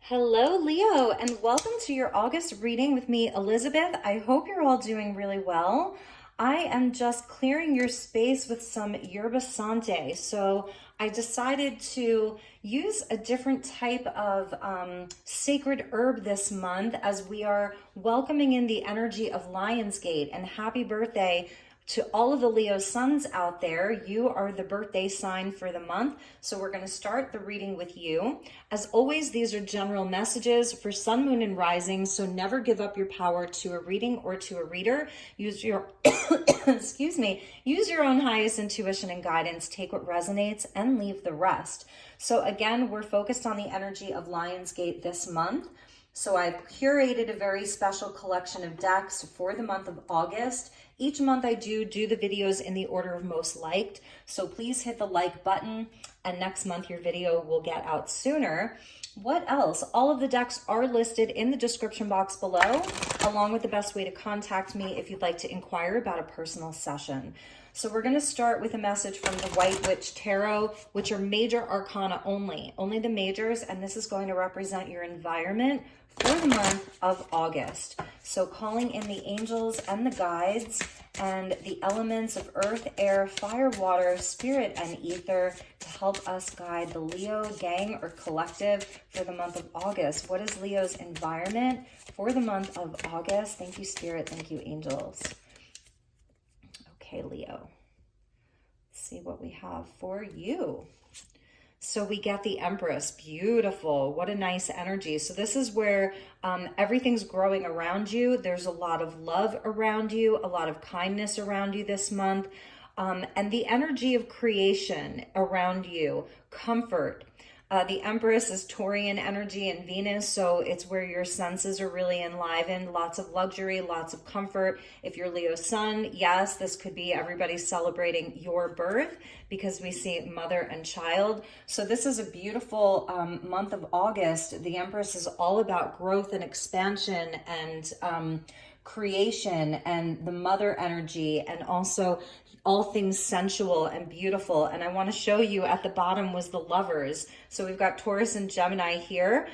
Hello, Leo, and welcome to your August reading with me, Elizabeth. I hope you're all doing really well. I am just clearing your space with some yerba sante. So I decided to use a different type of sacred herb this month as we are welcoming in the energy of Lionsgate. And happy birthday to all of the Leo suns out there. You are the birthday sign for the month. So we're going to start the reading with you. As always, these are general messages for sun, moon, and rising. So never give up your power to a reading or to a reader. Use your, excuse me, use your own highest intuition and guidance. Take what resonates and leave the rest. So again, we're focused on the energy of Lionsgate this month. So I've curated a very special collection of decks for the month of August. Each month I do the videos in the order of most liked. So please hit the like button, and next month your video will get out sooner. What else? All of the decks are listed in the description box below, along with the best way to contact me if you'd like to inquire about a personal session. So we're going to start with a message from the White Witch Tarot, which are major arcana only the majors, and this is going to represent your environment for the month of August. So calling in the angels and the guides and the elements of earth, air, fire, water, spirit, and ether to help us guide the Leo gang or collective for the month of August. What is Leo's environment for the month of August? Thank you, Spirit. Thank you, angels. Okay, Leo. Let's see what we have for you. So we get the Empress. Beautiful. What a nice energy. So this is where everything's growing around you. There's a lot of love around you, a lot of kindness around you this month, and the energy of creation around you, comfort. The Empress is Taurian energy and Venus, so it's where your senses are really enlivened. Lots of luxury, lots of comfort. If you're Leo sun, yes, this could be everybody celebrating your birth because we see mother and child. So this is a beautiful month of August. The Empress is all about growth and expansion and creation and the mother energy, and also all things sensual and beautiful. And I want to show you at the bottom was the Lovers. So we've got Taurus and Gemini here.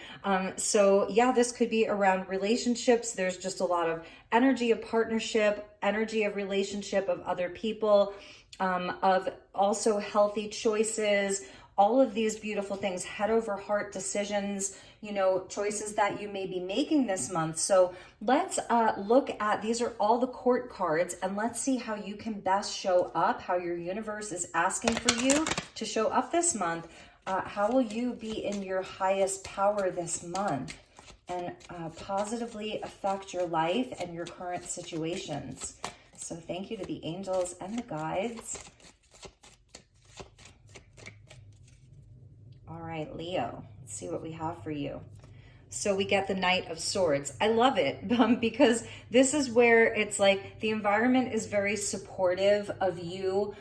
So yeah, this could be around relationships. There's just a lot of energy of partnership, energy of relationship of other people, of also healthy choices, all of these beautiful things, head over heart decisions, you know, choices that you may be making this month. So let's look at, these are all the court cards, and let's see how you can best show up, how your universe is asking for you to show up this month. How will you be in your highest power this month and positively affect your life and your current situations? So thank you to the angels and the guides. All right, Leo, let's see what we have for you. So we get the Knight of Swords. I love it because this is where it's like the environment is very supportive of you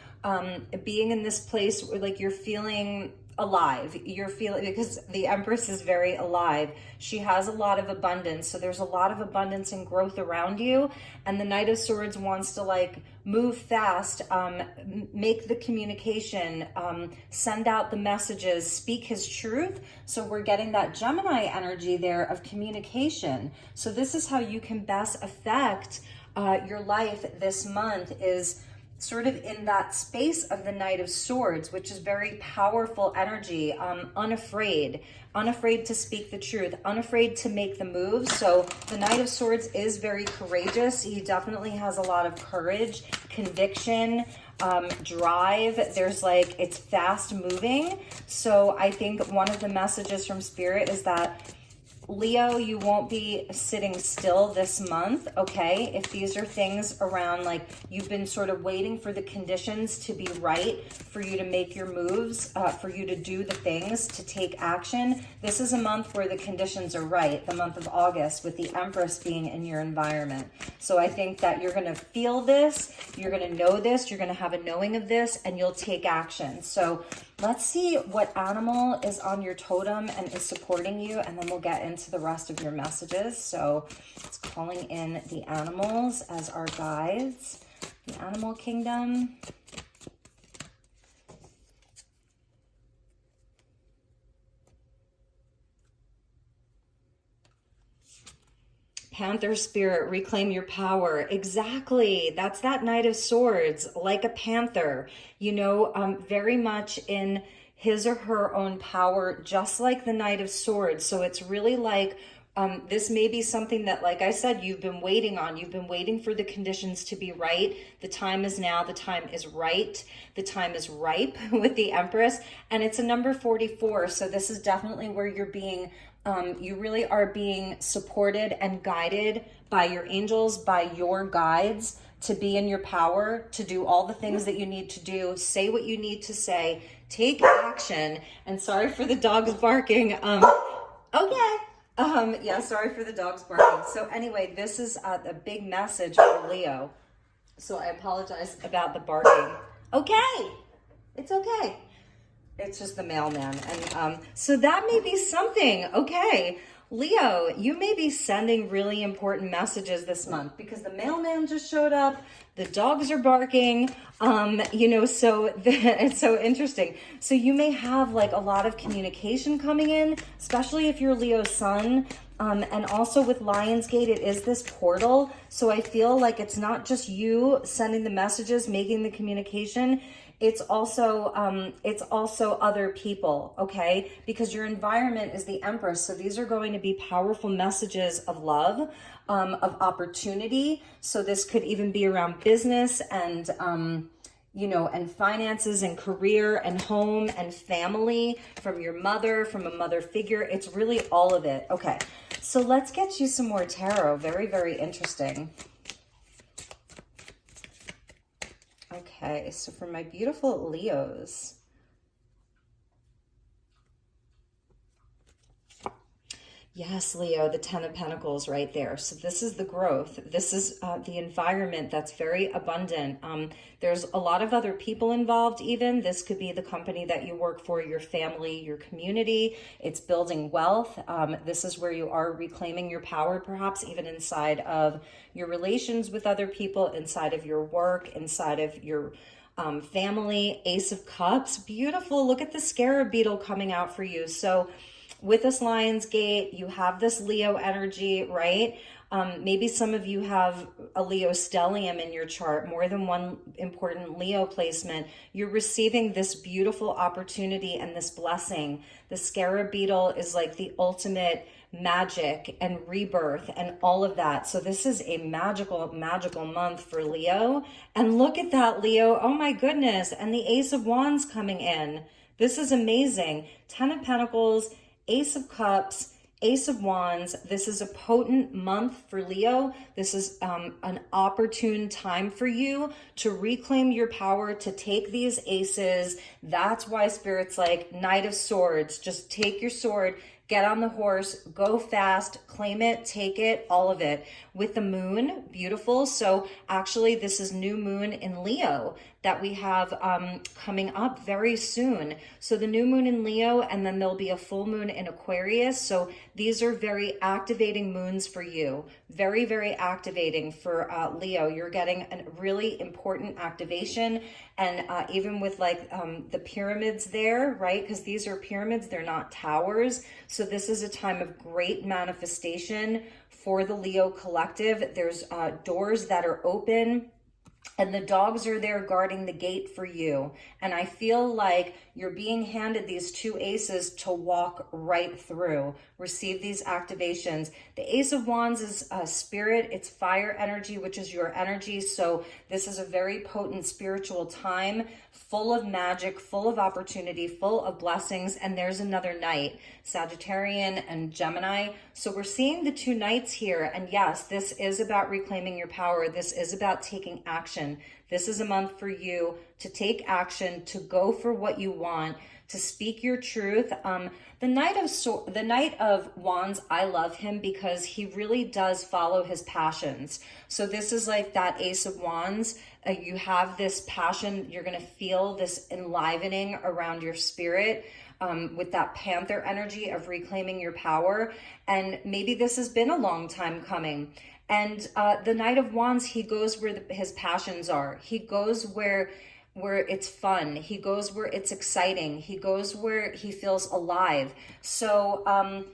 being in this place where like you're feeling alive. You're feeling, because the Empress is very alive. She has a lot of abundance. So there's a lot of abundance and growth around you. And the Knight of Swords wants to like move fast, make the communication, send out the messages, speak his truth. So we're getting that Gemini energy there of communication. So this is how you can best affect your life this month, is sort of in that space of the Knight of Swords, which is very powerful energy, unafraid to speak the truth, unafraid to make the moves. So the Knight of Swords is very courageous. He definitely has a lot of courage, conviction, drive. There's like, it's fast moving. So I think one of the messages from Spirit is that Leo, you won't be sitting still this month, okay? If these are things around like you've been sort of waiting for the conditions to be right for you to make your moves, for you to do the things, to take action, this is a month where the conditions are right, the month of August, with the Empress being in your environment. So I think that you're going to feel this, you're going to know this, you're going to have a knowing of this, and you'll take action. So let's see what animal is on your totem and is supporting you, and then we'll get into the rest of your messages. So it's calling in the animals as our guides, the animal kingdom. Panther spirit, reclaim your power. Exactly. That's that Knight of Swords, like a panther, you know, very much in his or her own power, just like the Knight of Swords. So it's really like, this may be something that, like I said, you've been waiting on. You've been waiting for the conditions to be right. The time is now. The time is right. The time is ripe with the Empress. And it's a number 44. So this is definitely where you're being, you really are being supported and guided by your angels, by your guides, to be in your power, to do all the things that you need to do, say what you need to say, take action. And sorry for the dogs barking. Okay. Yeah, sorry for the dogs barking. So anyway, this is a big message for Leo. So I apologize about the barking. Okay. It's okay. It's just the mailman. And so that may be something. Okay. Leo, you may be sending really important messages this month because the mailman just showed up. The dogs are barking. You know, so it's so interesting. So you may have like a lot of communication coming in, especially if you're Leo's sun. And also with Lionsgate, it is this portal. So I feel like it's not just you sending the messages, making the communication. It's also other people, okay? Because your environment is the Empress. So these are going to be powerful messages of love, of opportunity. So this could even be around business and, you know, and finances and career and home and family, from your mother, from a mother figure. It's really all of it. Okay, so let's get you some more tarot. Very, very interesting. Okay, so for my beautiful Leos, yes, Leo, the Ten of Pentacles right there. So this is the growth. This is the environment that's very abundant. There's a lot of other people involved even. This could be the company that you work for, your family, your community. It's building wealth. This is where you are reclaiming your power, perhaps even inside of your relations with other people, inside of your work, inside of your family. Ace of Cups, beautiful. Look at the Scarebeo coming out for you. So with this Lionsgate, you have this Leo energy, right? Maybe some of you have a Leo stellium in your chart, more than one important Leo placement. You're receiving this beautiful opportunity and this blessing. The Scarebeo is like the ultimate magic and rebirth and all of that. So this is a magical, magical month for Leo. And look at that, Leo. Oh my goodness. And the Ace of Wands coming in. This is amazing. Ten of Pentacles, Ace of Cups, Ace of Wands. This is a potent month for Leo. This is an opportune time for you to reclaim your power, to take these aces. That's why Spirit's like Knight of Swords. Just take your sword, get on the horse, go fast, claim it, take it, all of it. With the moon, beautiful. So actually this is new moon in Leo that we have coming up very soon. So the new moon in Leo, and then there'll be a full moon in Aquarius. So these are very activating moons for you. Very, very activating for Leo. You're getting a really important activation. And even with like the pyramids there, right? Because these are pyramids, they're not towers. So this is a time of great manifestation for the Leo collective. There's doors that are open, and the dogs are there guarding the gate for you. And I feel like you're being handed these two aces to walk right through. Receive these activations. The Ace of Wands is spirit. It's fire energy, which is your energy. So this is a very potent spiritual time, full of magic, full of opportunity, full of blessings. And there's another knight, Sagittarian and Gemini. So we're seeing the two knights here. And yes, this is about reclaiming your power. This is about taking action. This is a month for you to take action, to go for what you want, to speak your truth. The Knight of Wands, I love him because he really does follow his passions. So this is like that Ace of Wands. You have this passion. You're going to feel this enlivening around your spirit. With that Panther energy of reclaiming your power. And maybe this has been a long time coming. And the Knight of Wands, he goes where his passions are. He goes where it's fun. He goes where it's exciting. He goes where he feels alive. So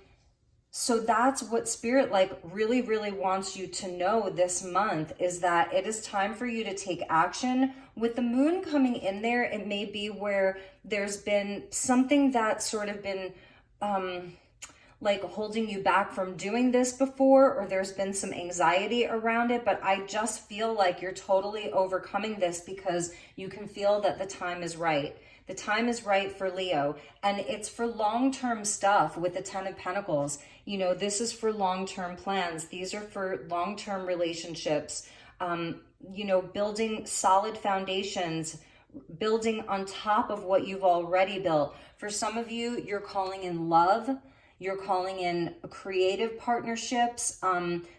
So that's what Spirit like really, really wants you to know this month, is that it is time for you to take action. With the moon coming in there, it may be where there's been something that's sort of been like holding you back from doing this before, or there's been some anxiety around it, but I just feel like you're totally overcoming this because you can feel that the time is right. The time is right for Leo, and it's for long-term stuff with the Ten of Pentacles. You know, this is for long-term plans. These are for long-term relationships, you know, building solid foundations, building on top of what you've already built. For some of you, you're calling in love. You're calling in creative partnerships.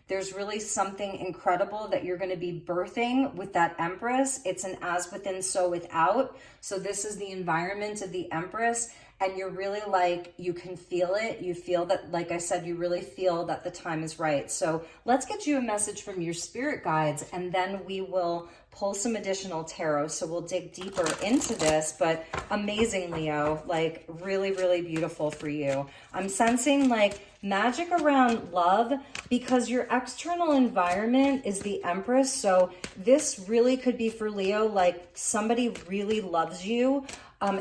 There's really something incredible that you're going to be birthing with that Empress. It's an as within, so without. So this is the environment of the Empress. And you're really like, you can feel it. You feel that, like I said, you really feel that the time is right. So let's get you a message from your spirit guides, and then we will pull some additional tarot. So we'll dig deeper into this, but amazing, Leo, like really, really beautiful for you. I'm sensing like magic around love because your external environment is the Empress. So this really could be for Leo, like somebody really loves you.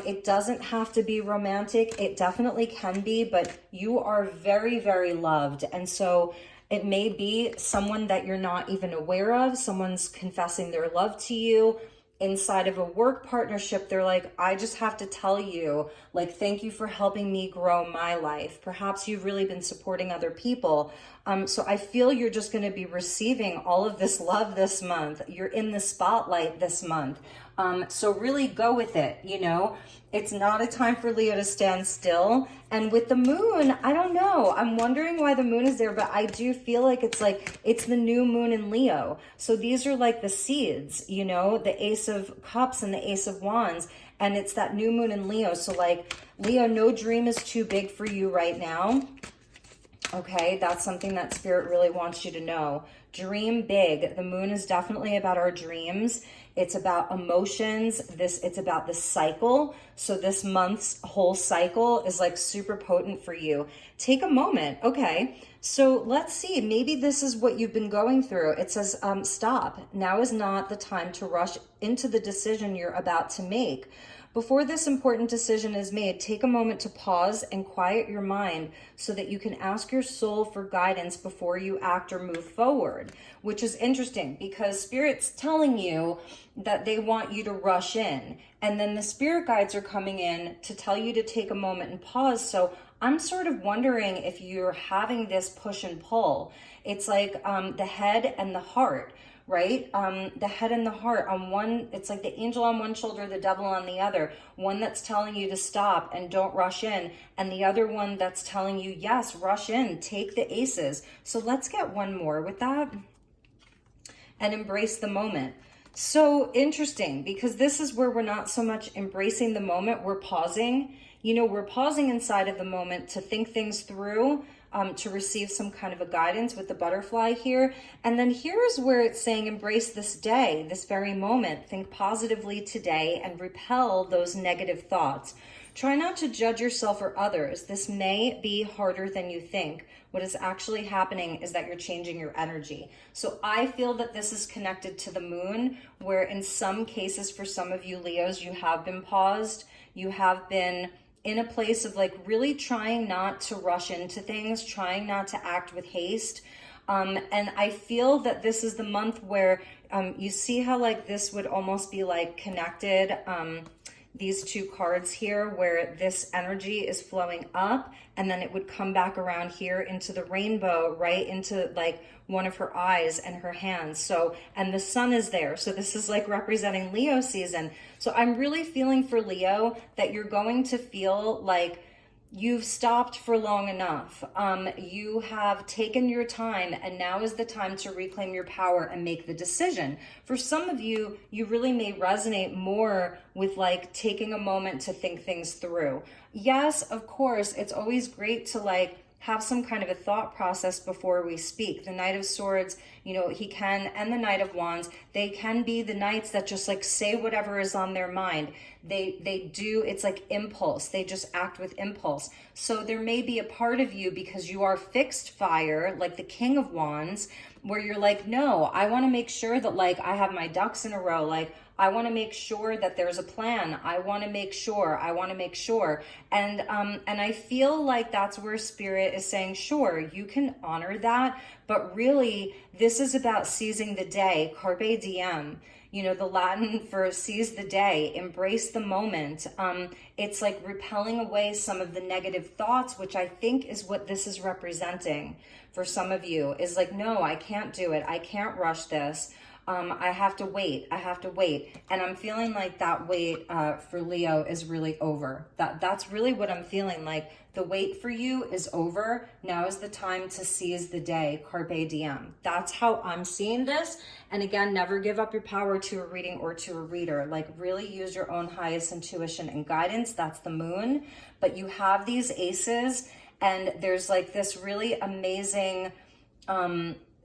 It doesn't have to be romantic. It definitely can be, but you are very, very loved. And so it may be someone that you're not even aware of. Someone's confessing their love to you. Inside of a work partnership, they're like, I just have to tell you, like, thank you for helping me grow my life. Perhaps you've really been supporting other people. So I feel you're just going to be receiving all of this love this month. You're in the spotlight this month. So really go with it, you know. It's not a time for Leo to stand still. And with the moon, I don't know. I'm wondering why the moon is there, but I do feel like it's the new moon in Leo. So these are like the seeds, you know, the Ace of Cups and the Ace of Wands. And it's that new moon in Leo. So like, Leo, no dream is too big for you right now. Okay, that's something that Spirit really wants you to know. Dream big. The moon is definitely about our dreams. It's about emotions. It's about the cycle. So this month's whole cycle is like super potent for you. Take a moment. Okay, so let's see. Maybe this is what you've been going through. It says, stop. Now is not the time to rush into the decision you're about to make. Before this important decision is made, take a moment to pause and quiet your mind so that you can ask your soul for guidance before you act or move forward, which is interesting because Spirit's telling you that they want you to rush in. And then the spirit guides are coming in to tell you to take a moment and pause. So I'm sort of wondering if you're having this push and pull. It's like the head and the heart. Right? The head and the heart on one, it's like the angel on one shoulder, the devil on the other. One that's telling you to stop and don't rush in. And the other one that's telling you, yes, rush in, take the aces. So let's get one more with that and embrace the moment. So interesting, because this is where we're not so much embracing the moment, we're pausing. You know, we're pausing inside of the moment to think things through, to receive some kind of a guidance with the butterfly here. And then here's where it's saying embrace this day, this very moment. Think positively today and repel those negative thoughts. Try not to judge yourself or others. This may be harder than you think. What is actually happening is that you're changing your energy. So I feel that this is connected to the moon, where in some cases, for some of you Leos, you have been paused. You have been in a place of like really trying not to rush into things, trying not to act with haste. And I feel that this is the month where you see how like this would almost be like connected, these two cards here, where this energy is flowing up and then it would come back around here into the rainbow, right into like one of her eyes and her hands. So, and the sun is there. So this is like representing Leo season. So I'm really feeling for Leo that you're going to feel like you've stopped for long enough. You have taken your time, and now is the time to reclaim your power and make the decision. For some of you, you really may resonate more with like taking a moment to think things through. Yes, of course, it's always great to like have some kind of a thought process before we speak. The Knight of Swords, you know, he can, and the Knight of Wands, they can be the knights that just like say whatever is on their mind. They do, it's like impulse. They just act with impulse. So there may be a part of you, because you are fixed fire, like the King of Wands, where you're like, no, I want to make sure that like I have my ducks in a row. Like, I want to make sure that there's a plan. I want to make sure. And I feel like that's where Spirit is saying, sure, you can honor that. But really, this is about seizing the day. Carpe diem. You know, the Latin for seize the day, embrace the moment. It's like repelling away some of the negative thoughts, which I think is what this is representing for some of you, is like, no, I can't do it. I can't rush this. I have to wait. And I'm feeling like that wait for Leo is really over. That's really what I'm feeling like. The wait for you is over. Now is the time to seize the day. Carpe diem. That's how I'm seeing this. And again, never give up your power to a reading or to a reader. Like, really use your own highest intuition and guidance. That's the moon. But you have these aces, and there's like this really amazing,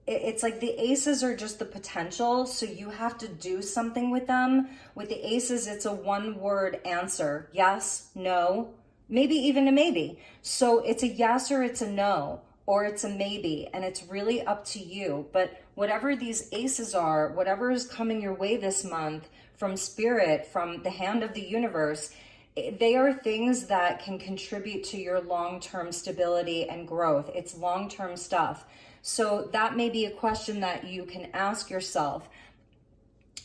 it's like the aces are just the potential, so you have to do something with them. With the aces, it's a one-word answer. Yes, no, maybe even a maybe. So it's a yes or it's a no, or it's a maybe, and it's really up to you. But whatever these aces are, whatever is coming your way this month from Spirit, from the hand of the universe, they are things that can contribute to your long-term stability and growth. It's long-term stuff. So that may be a question that you can ask yourself,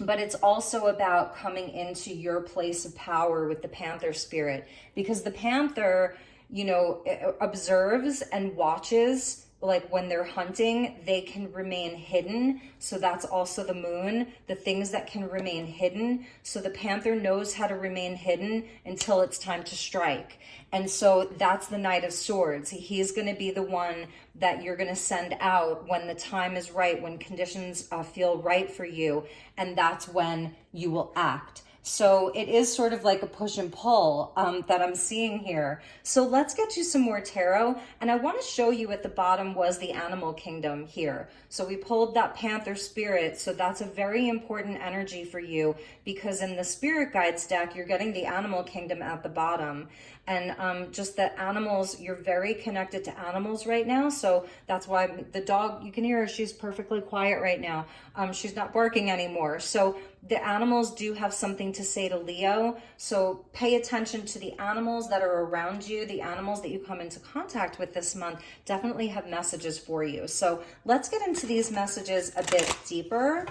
but it's also about coming into your place of power with the Panther Spirit, because the Panther, you know, observes and watches. Like when they're hunting, they can remain hidden. So that's also the moon, the things that can remain hidden. So the Panther knows how to remain hidden until it's time to strike. And so that's the Knight of Swords. He's going to be the one that you're going to send out when the time is right, when conditions feel right for you. And that's when you will act. So it is sort of like a push and pull that I'm seeing here. So let's get you some more tarot. And I want to show you at the bottom was the animal kingdom here. So we pulled that Panther Spirit. So that's a very important energy for you, because in the Spirit Guides deck, you're getting the animal kingdom at the bottom. And just that animals, you're very connected to animals right now. So that's why the dog, you can hear her, she's perfectly quiet right now. She's not barking anymore. So the animals do have something to say to Leo. So pay attention to the animals that are around you. The animals that you come into contact with this month definitely have messages for you. So let's get into these messages a bit deeper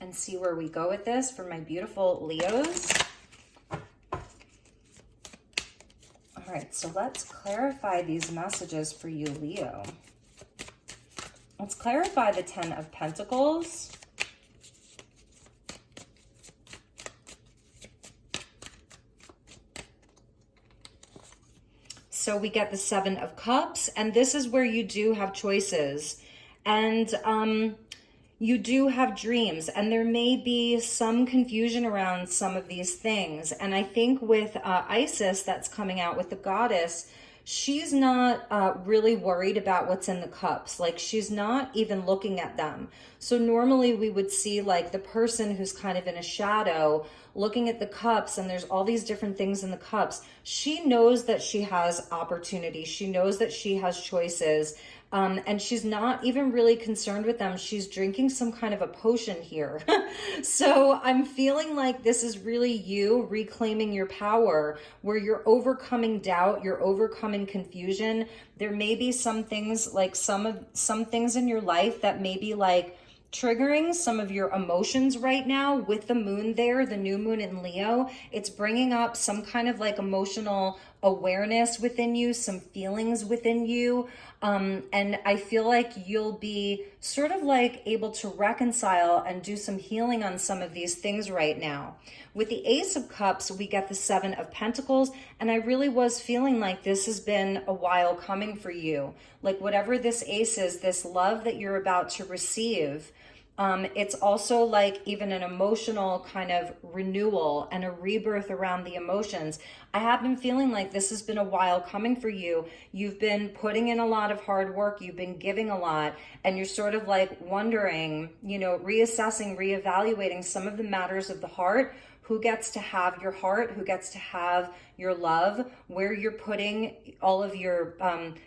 and see where we go with this for my beautiful Leos. All right, so let's clarify these messages for you, Leo. Let's clarify the Ten of Pentacles. So we get the Seven of Cups, and this is where you do have choices, and you do have dreams, and there may be some confusion around some of these things. And I think with Isis that's coming out with the goddess, she's not really worried about what's in the cups. Like, she's not even looking at them. So normally we would see like the person who's kind of in a shadow looking at the cups, and there's all these different things in the cups. She knows that she has opportunity. She knows that she has choices. And she's not even really concerned with them. She's drinking some kind of a potion here. So I'm feeling like this is really you reclaiming your power, where you're overcoming doubt, you're overcoming confusion. There may be some things, like some things in your life that may be like triggering some of your emotions right now with the moon there, the new moon in Leo. It's bringing up some kind of like emotional awareness within you, some feelings within you. And I feel like you'll be sort of like able to reconcile and do some healing on some of these things right now. With the Ace of Cups, we get the Seven of Pentacles. And I really was feeling like this has been a while coming for you. Like whatever this ace is, this love that you're about to receive, It's also like even an emotional kind of renewal and a rebirth around the emotions. I have been feeling like this has been a while coming for you. You've been putting in a lot of hard work. You've been giving a lot, and you're sort of like wondering, reassessing, reevaluating some of the matters of the heart. Who gets to have your heart? Who gets to have your love? Where you're putting all of your,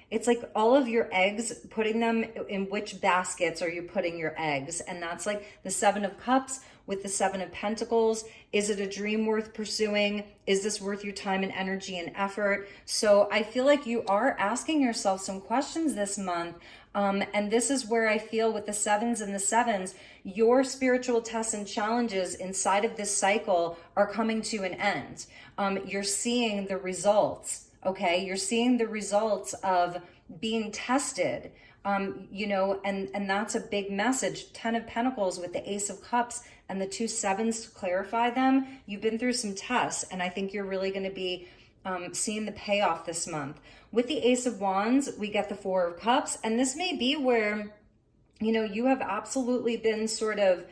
it's like all of your eggs, putting them in which baskets are you putting your eggs? And that's like the Seven of Cups with the Seven of Pentacles. Is it a dream worth pursuing? Is this worth your time and energy and effort? So I feel like you are asking yourself some questions this month. And this is where I feel with the sevens and the sevens, your spiritual tests and challenges inside of this cycle are coming to an end. You're seeing the results, okay? You're seeing the results of being tested, and that's a big message. 10 of Pentacles with the Ace of Cups and the 2 sevens to clarify them. You've been through some tests, and I think you're really going to be seeing the payoff this month. With the Ace of Wands, we get the 4 of Cups, and this may be where, you have absolutely been sort of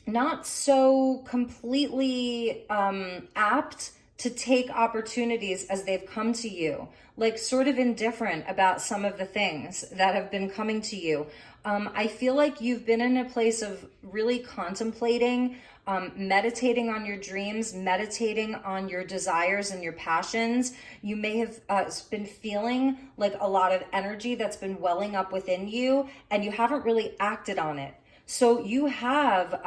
not so completely apt to take opportunities as they've come to you, like sort of indifferent about some of the things that have been coming to you. I feel like you've been in a place of really contemplating, meditating on your dreams, meditating on your desires and your passions. You may have been feeling like a lot of energy that's been welling up within you, and you haven't really acted on it. So you have,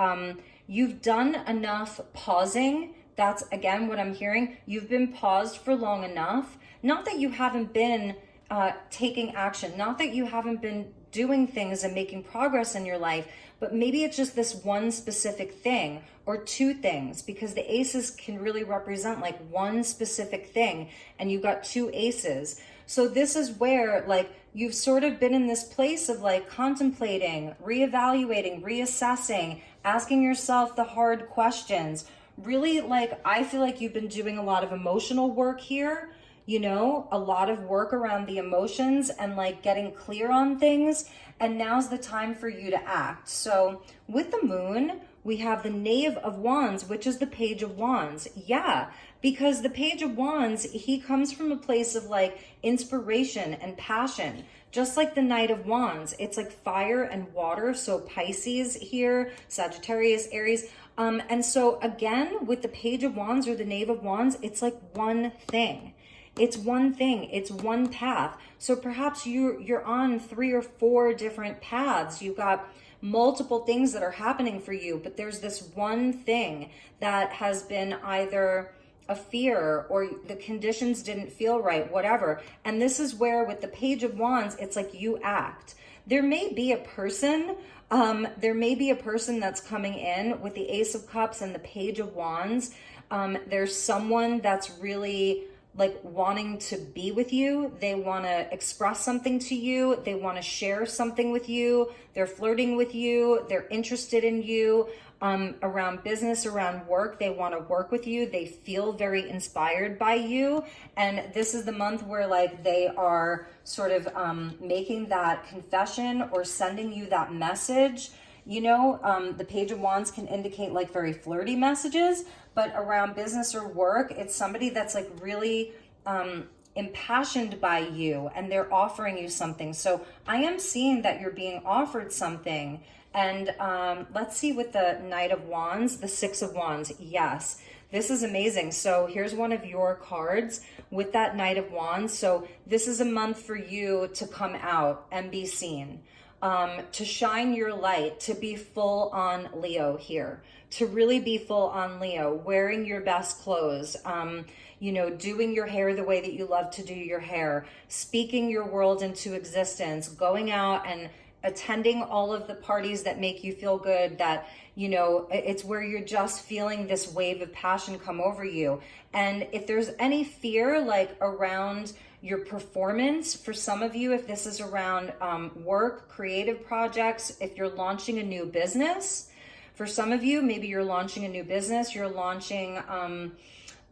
you've done enough pausing. That's again what I'm hearing. You've been paused for long enough. Not that you haven't been taking action, not that you haven't been doing things and making progress in your life, but maybe it's just this one specific thing or 2 things, because the aces can really represent like one specific thing, and you've got 2 aces. So this is where like you've sort of been in this place of like contemplating, reevaluating, reassessing, asking yourself the hard questions. Really, like, I feel like you've been doing a lot of emotional work here, a lot of work around the emotions and like getting clear on things. And now's the time for you to act. So with the moon, we have the Knave of Wands, which is the Page of Wands. Yeah, because the Page of Wands, he comes from a place of like inspiration and passion. Just like the Knight of Wands, it's like fire and water. So Pisces here, Sagittarius, Aries. And so again, with the Page of Wands or the Knave of Wands, it's like one thing. It's one thing. It's one path. So perhaps you're on 3 or 4 different paths. You've got multiple things that are happening for you, but there's this one thing that has been either a fear or the conditions didn't feel right, whatever. And this is where with the Page of Wands, it's like you act. There may be a person, that's coming in with the Ace of Cups and the Page of Wands. There's someone that's really like wanting to be with you. They want to express something to you. They want to share something with you. They're flirting with you. They're interested in you. Around business, around work, they want to work with you. They feel very inspired by you. And this is the month where like they are sort of making that confession or sending you that message. The Page of Wands can indicate like very flirty messages, but around business or work, it's somebody that's like really impassioned by you and they're offering you something. So I am seeing that you're being offered something. And let's see with the Knight of Wands, the 6 of Wands. Yes, this is amazing. So here's one of your cards with that Knight of Wands. So this is a month for you to come out and be seen, to shine your light, to be full on Leo here, to really be full on Leo, wearing your best clothes, doing your hair the way that you love to do your hair, speaking your world into existence, going out and attending all of the parties that make you feel good, that, it's where you're just feeling this wave of passion come over you. And if there's any fear, like around your performance, for some of you, if this is around work, creative projects, if you're launching a new business, for some of you, maybe you're launching a new business, you're launching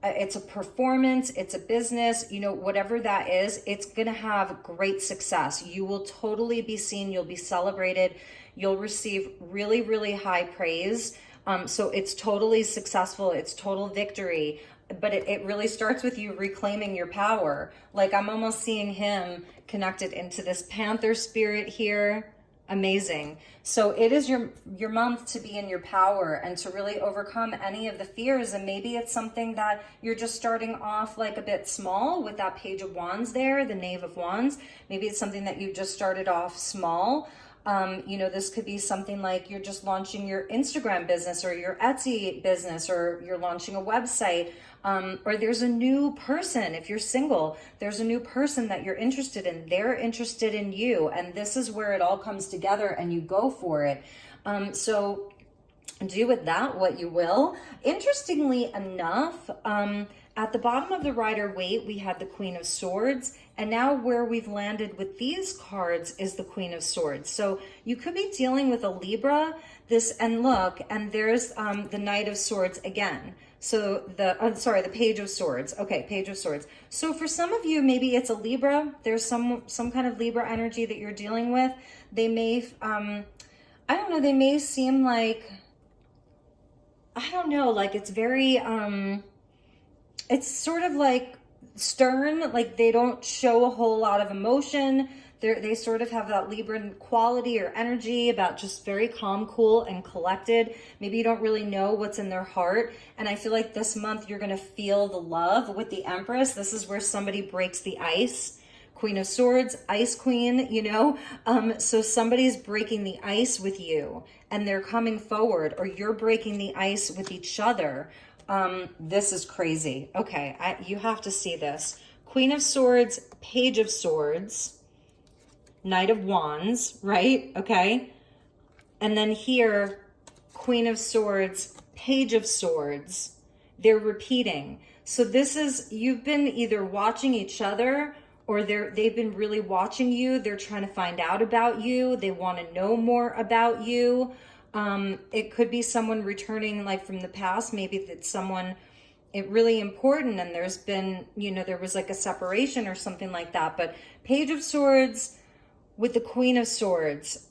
it's a performance, it's a business, you know, whatever that is, it's going to have great success. You will totally be seen. You'll be celebrated. You'll receive really, really high praise. So it's totally successful. It's total victory. But it really starts with you reclaiming your power. Like I'm almost seeing him connected into this panther spirit here. Amazing. So it is your month to be in your power and to really overcome any of the fears. And maybe it's something that you're just starting off like a bit small with that Page of Wands there, the Knave of Wands. Maybe it's something that you just started off small. You know, this could be something like you're just launching your Instagram business or your Etsy business, or you're launching a website, or there's a new person. If you're single, there's a new person that you're interested in. They're interested in you. And this is where it all comes together and you go for it. So do with that what you will. Interestingly enough, at the bottom of the Rider-Waite, we had the Queen of Swords, and now where we've landed with these cards is the Queen of Swords. So you could be dealing with a Libra, and look, and there's the Knight of Swords again. So the Page of Swords. Okay, Page of Swords. So for some of you, maybe it's a Libra. There's some kind of Libra energy that you're dealing with. They may, I don't know, they may seem like, I don't know, like it's very, it's sort of like stern, like they don't show a whole lot of emotion. They sort of have that Libran quality or energy about just very calm, cool, and collected. Maybe you don't really know what's in their heart. And I feel like this month you're going to feel the love with the Empress. This is where somebody breaks the ice. Queen of Swords, Ice Queen, you know. So somebody's breaking the ice with you and they're coming forward, or you're breaking the ice with each other. This is crazy. Okay, you have to see this. Queen of Swords, Page of Swords, Knight of Wands, right? Okay. And then here, Queen of Swords, Page of Swords. They're repeating. So this is, you've been either watching each other, or they've been really watching you. They're trying to find out about you. They want to know more about you. It could be someone returning like from the past. Maybe it's someone really important and there's been, you know, there was like a separation or something like that. But Page of Swords with the Queen of Swords.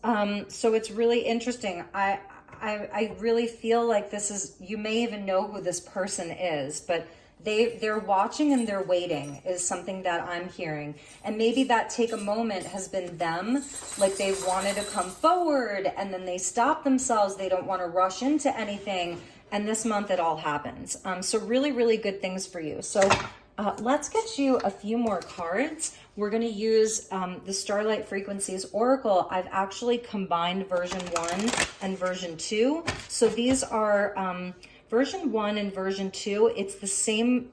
So it's really interesting. I really feel like this is, you may even know who this person is, but they're watching and they're waiting is something that I'm hearing. And maybe that take a moment has been them, like they wanted to come forward and then they stop themselves. They don't want to rush into anything. And this month it all happens. So really, really good things for you. So let's get you a few more cards. We're going to use the Starlight Frequencies Oracle. I've actually combined version 1 and version 2. So these are version 1 and version 2. It's the same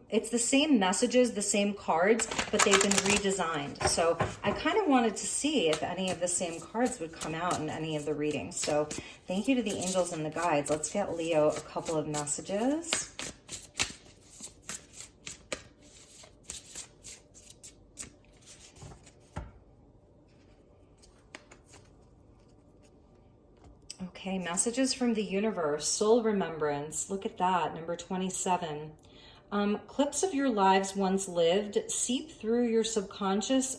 messages, the same cards, but they've been redesigned. So I kind of wanted to see if any of the same cards would come out in any of the readings. So thank you to the angels and the guides. Let's get Leo a couple of messages. Okay, messages from the universe, soul remembrance. Look at that, number 27. Clips of your lives once lived seep through your subconscious,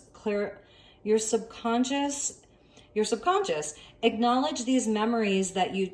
your subconscious. Acknowledge these memories that you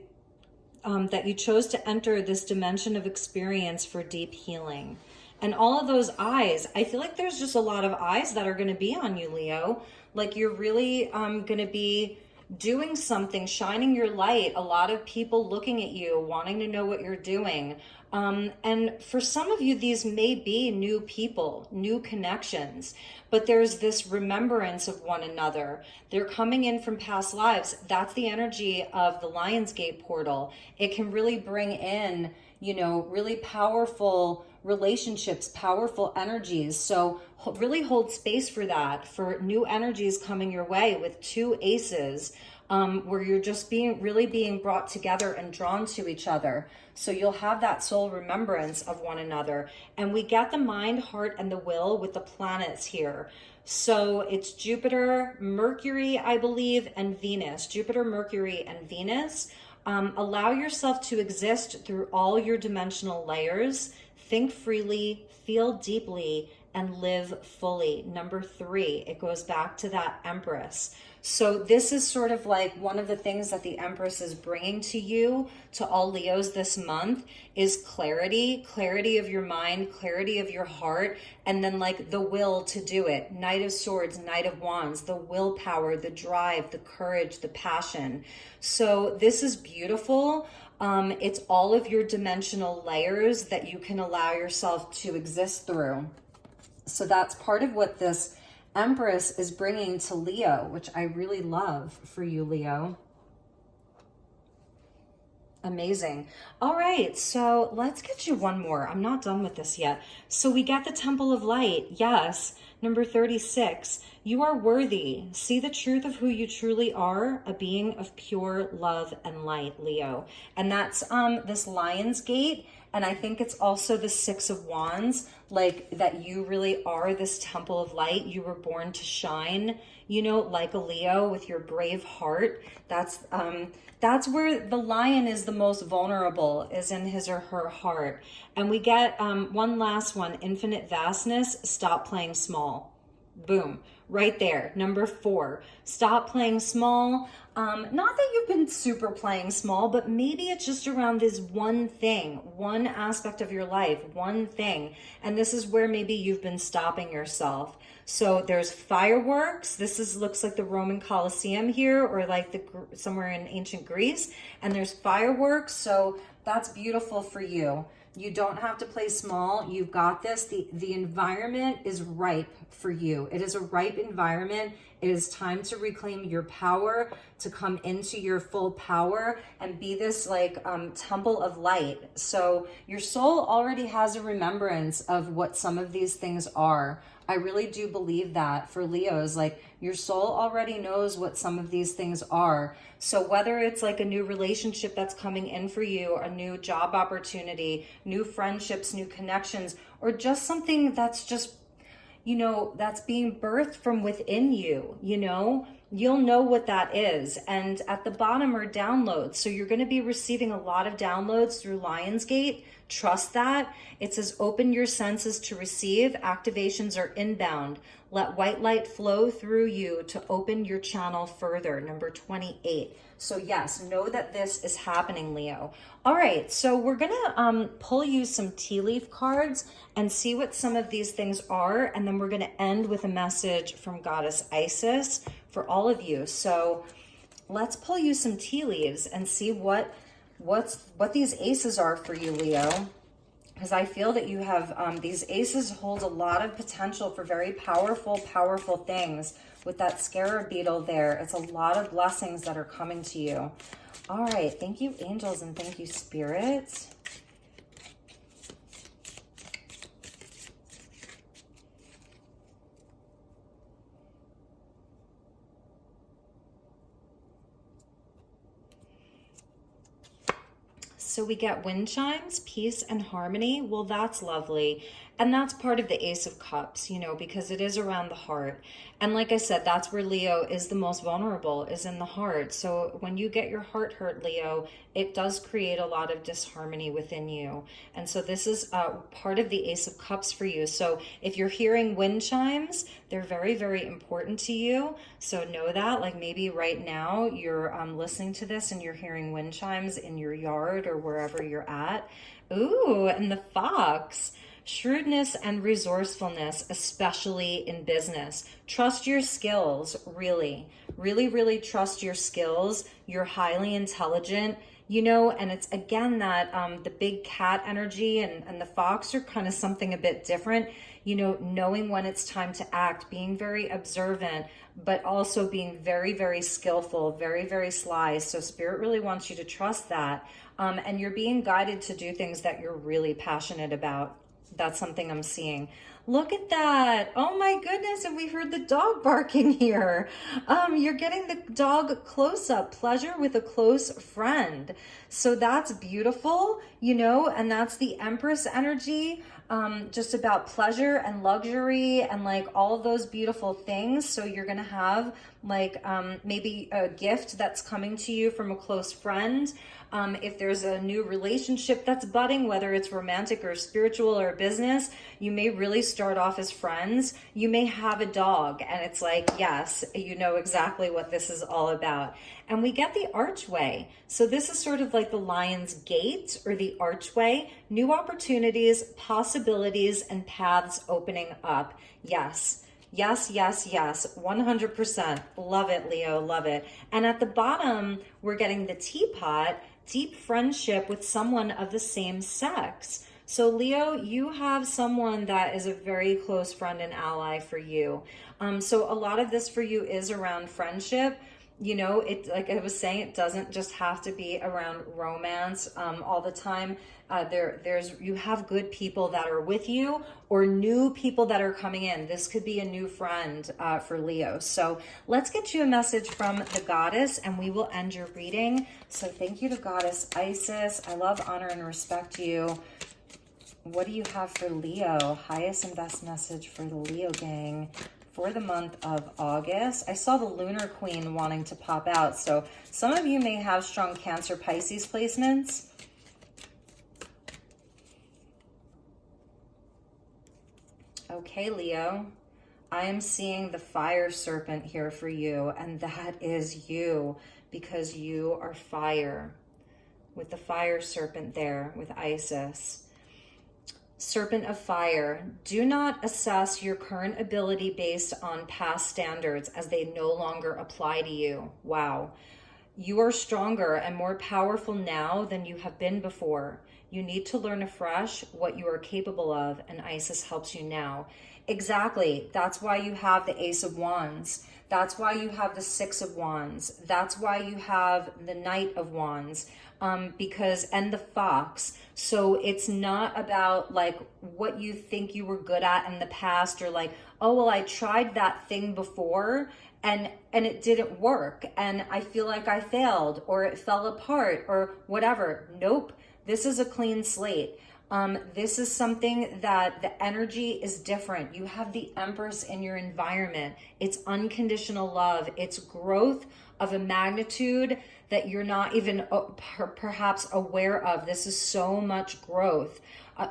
chose to enter this dimension of experience for deep healing. And all of those eyes, I feel like there's just a lot of eyes that are going to be on you, Leo. Like you're really going to be doing something, shining your light, a lot of people looking at you, wanting to know what you're doing. And for some of you, these may be new people, new connections, but there's this remembrance of one another. They're coming in from past lives. That's the energy of the Lionsgate portal. It can really bring in, you know, really powerful relationships, powerful energies. So really hold space for that, for new energies coming your way with two aces, where you're just really being brought together and drawn to each other. So you'll have that soul remembrance of one another. And we get the mind, heart, and the will with the planets here. So it's Jupiter, Mercury, I believe, and Venus. Jupiter, Mercury, and Venus. Allow yourself to exist through all your dimensional layers. Think freely, feel deeply, and live fully. Number 3, it goes back to that Empress. So this is sort of like one of the things that the Empress is bringing to you, to all Leos this month, is clarity of your mind, clarity of your heart, and then like the will to do it. Knight of Swords, Knight of Wands, the willpower, the drive, the courage, the passion. So this is beautiful. It's all of your dimensional layers that you can allow yourself to exist through. So that's part of what this Empress is bringing to Leo, which I really love for you, Leo. Amazing. All right, so let's get you one more. I'm not done with this yet. So we got the Temple of Light. Yes, number 36. You are worthy. See the truth of who you truly are, a being of pure love and light, Leo. And that's this Lion's Gate. And I think it's also the 6 of Wands, like that you really are this temple of light. You were born to shine, you know, like a Leo with your brave heart. That's where the lion is the most vulnerable, is in his or her heart. And we get one last one, infinite vastness. Stop playing small. Boom. Right there. Number 4, stop playing small. Not that you've been super playing small, but maybe it's just around this one thing, one aspect of your life, one thing. And this is where maybe you've been stopping yourself. So there's fireworks. Looks like the Roman Colosseum here, or like somewhere in ancient Greece. And there's fireworks. So that's beautiful for you. You don't have to play small. You've got this. The environment is ripe for you. It is a ripe environment. It is time to reclaim your power, to come into your full power and be this like temple of light. So your soul already has a remembrance of what some of these things are. I really do believe that for Leos, like your soul already knows what some of these things are. So whether it's like a new relationship that's coming in for you, a new job opportunity, new friendships, new connections, or just something that's just, you know, that's being birthed from within you, you know, you'll know what that is. And at the bottom are downloads. So you're going to be receiving a lot of downloads through Lionsgate. Trust that. It says open your senses to receive. Activations are inbound. Let white light flow through you to open your channel further. Number 28. So yes, know that this is happening, Leo. All right, so we're gonna pull you some tea leaf cards and see what some of these things are, and then we're gonna end with a message from Goddess Isis for all of you. So let's pull you some tea leaves and see what these aces are for you, Leo. Because I feel that you have, these aces hold a lot of potential for very powerful, powerful things. With that scarab beetle there, it's a lot of blessings that are coming to you. All right, thank you, angels, and thank you, spirits. So we get wind chimes, peace and harmony. Well, that's lovely. And that's part of the Ace of Cups, you know, because it is around the heart. And like I said, that's where Leo is the most vulnerable, is in the heart. So when you get your heart hurt, Leo, it does create a lot of disharmony within you. And so this is part of the Ace of Cups for you. So if you're hearing wind chimes, they're very, very important to you. So know that, like maybe right now you're listening to this and you're hearing wind chimes in your yard or wherever you're at. Ooh, and the fox. Shrewdness and resourcefulness, especially in business. Trust your skills, really. Really, really trust your skills. You're highly intelligent, you know, and it's again that the big cat energy and the fox are kind of something a bit different, you know, knowing when it's time to act, being very observant, but also being very, very skillful, very, very sly. So Spirit really wants you to trust that. And you're being guided to do things that you're really passionate about. That's something I'm seeing. Look at that. Oh my goodness. And we heard the dog barking here. You're getting the dog close up. Pleasure with a close friend. So that's beautiful, you know, and that's the Empress energy. just about pleasure and luxury and like all of those beautiful things. So you're gonna have like maybe a gift that's coming to you from a close friend. If there's a new relationship that's budding, whether it's romantic or spiritual or business, you may really start off as friends. You may have a dog and it's like, yes, you know exactly what this is all about. And we get the archway. So this is sort of like the lion's gate or the archway, new opportunities, possibilities, and paths opening up. Yes. Yes, yes, yes, 100%. Love it, Leo, love it. And at the bottom, we're getting the teapot, deep friendship with someone of the same sex. So Leo, you have someone that is a very close friend and ally for you. So a lot of this for you is around friendship. You know, it, like I was saying, it doesn't just have to be around romance all the time. You have good people that are with you or new people that are coming in. This could be a new friend for Leo. So let's get you a message from the goddess and we will end your reading. So thank you to Goddess Isis. I love, honor, and respect you. What do you have for Leo? Highest and best message for the Leo gang for the month of August. I saw the Lunar Queen wanting to pop out. So some of you may have strong Cancer Pisces placements. Okay, Leo, I am seeing the fire serpent here for you, and that is you because you are fire. With the fire serpent there with Isis. Serpent of fire, do not assess your current ability based on past standards as they no longer apply to you. Wow. You are stronger and more powerful now than you have been before. You need to learn afresh what you are capable of, and Isis helps you now. Exactly. That's why you have the Ace of Wands. That's why you have the Six of Wands. That's why you have the Knight of Wands. And the Fox. So it's not about like what you think you were good at in the past or like, oh, well, I tried that thing before and it didn't work and I feel like I failed or it fell apart or whatever. Nope. This is a clean slate. This is something that the energy is different. You have the Empress in your environment. It's unconditional love. It's growth of a magnitude that you're not even perhaps aware of. This is so much growth,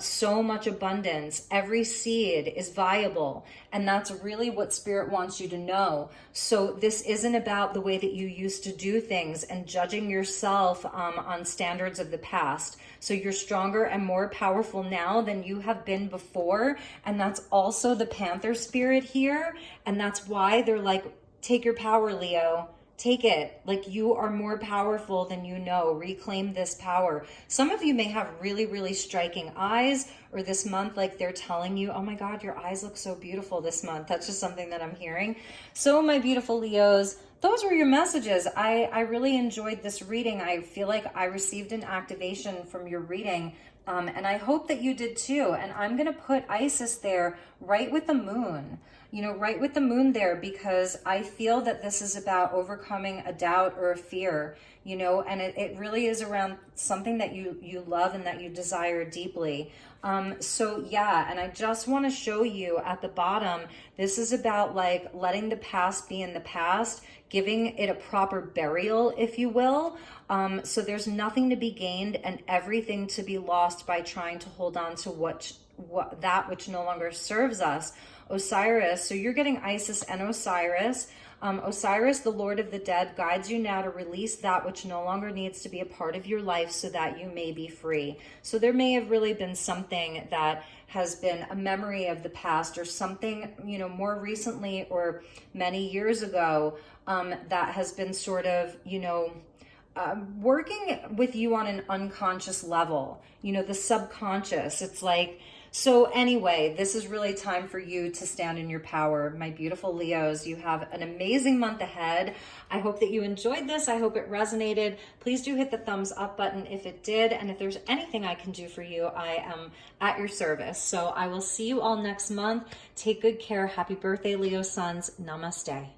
so much abundance. Every seed is viable. And that's really what Spirit wants you to know. So this isn't about the way that you used to do things and judging yourself on standards of the past. So you're stronger and more powerful now than you have been before. And that's also the Panther spirit here. And that's why they're like, take your power, Leo. Take it. Like you are more powerful than you know. Reclaim this power. Some of you may have really, really striking eyes, or this month, like they're telling you, oh my God, your eyes look so beautiful this month. That's just something that I'm hearing. So my beautiful Leos, those were your messages. I really enjoyed this reading. I feel like I received an activation from your reading. And I hope that you did too. And I'm going to put Isis there right with the moon, right with the moon there, because I feel that this is about overcoming a doubt or a fear, and it really is around something that you love and that you desire deeply. So yeah, and I just want to show you at the bottom, this is about like letting the past be in the past, giving it a proper burial, if you will. So there's nothing to be gained and everything to be lost by trying to hold on to that which no longer serves us. Osiris, so you're getting Isis and Osiris. Osiris, the Lord of the Dead, guides you now to release that which no longer needs to be a part of your life so that you may be free. So there may have really been something that has been a memory of the past or something, more recently or many years ago that has been sort of, working with you on an unconscious level, the subconscious. It's like, so anyway, this is really time for you to stand in your power. My beautiful Leos, you have an amazing month ahead. I hope that you enjoyed this. I hope it resonated. Please do hit the thumbs up button if it did. And if there's anything I can do for you, I am at your service. So I will see you all next month. Take good care. Happy birthday, Leo sons. Namaste.